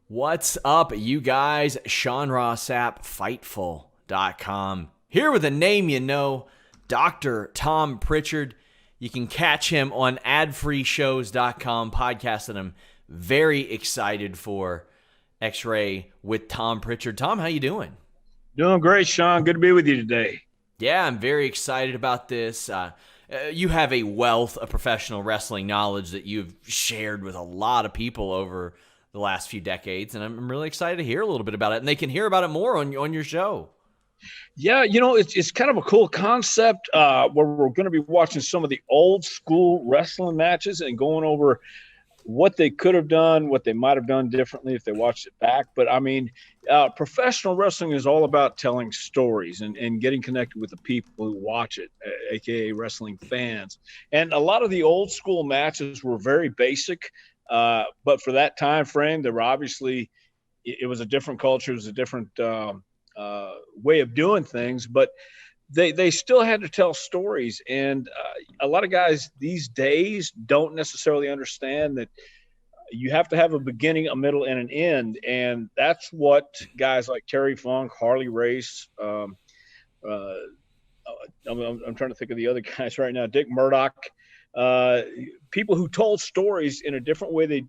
What's up, you guys? Sean Rossap, Fightful.com. Here with a name you know, Dr. Tom Prichard. You can catch him on adfreeshows.com podcast that I'm very excited for. X-Ray with Tom Prichard. Tom, how you doing? Doing great, Sean. Good to be with you today. Yeah, I'm very excited about this. You have a wealth of professional wrestling knowledge that you've shared with a lot of people over the last few decades, and I'm really excited to hear a little bit about it, and they can hear about it more on your show. Yeah, it's kind of a cool concept where we're going to be watching some of the old school wrestling matches and going over what they could have done, what they might have done differently if they watched it back. But I mean, professional wrestling is all about telling stories and getting connected with the people who watch it, aka wrestling fans. And a lot of the old school matches were very basic, but for that time frame, there were obviously it was a different culture, it was a different way of doing things, but they still had to tell stories. And a lot of guys these days don't necessarily understand that you have to have a beginning, a middle, and an end. And that's what guys like Terry Funk, Harley Race, I'm trying to think of the other guys right now, Dick Murdoch, people who told stories in a different way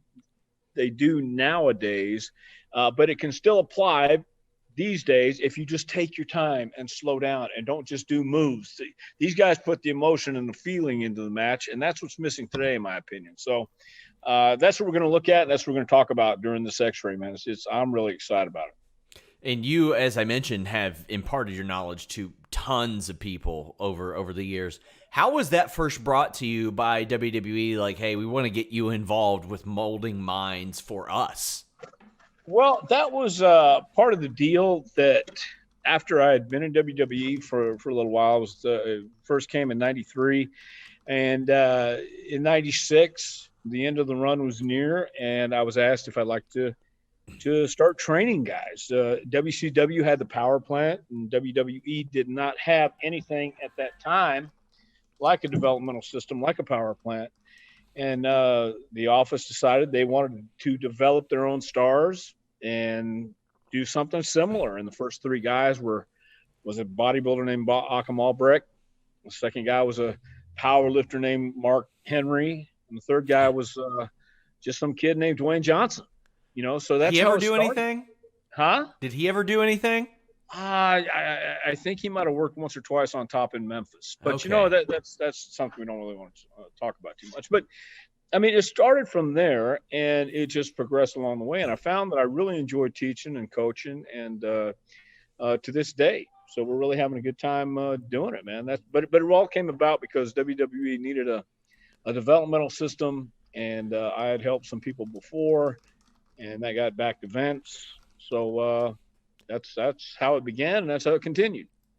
they do nowadays, but it can still apply these days if you just take your time and slow down and don't just do moves. These guys put the emotion and the feeling into the match, and that's what's missing today, in my opinion. So that's what we're going to look at, and that's what we're going to talk about during this X-ray, man. I'm really excited about it. And you, as I mentioned, have imparted your knowledge to tons of people over the years. How was that first brought to you by WWE? Like, hey, we want to get you involved with molding minds for us. Well, that was part of the deal that after I had been in WWE for a little while, I was first came in 93, and in 96, the end of the run was near, and I was asked if I'd like to start training guys. WCW had the power plant, and WWE did not have anything at that time like a developmental system, like a power plant. And the office decided they wanted to develop their own stars and do something similar. And the first three guys was a bodybuilder named Akam Albrecht. The second guy was a power lifter named Mark Henry. And the third guy was just some kid named Dwayne Johnson. So that's Did he how ever it do started. anything? Huh? Did he ever do anything? I think he might have worked once or twice on top in Memphis, but Okay. that's something we don't really want to talk about too much. But I mean, it started from there, and it just progressed along the way. And I found that I really enjoyed teaching and coaching, and to this day, so we're really having a good time doing it, man. But it all came about because WWE needed a developmental system, and I had helped some people before, and that got back to Vince. So that's how it began, and that's how it continued.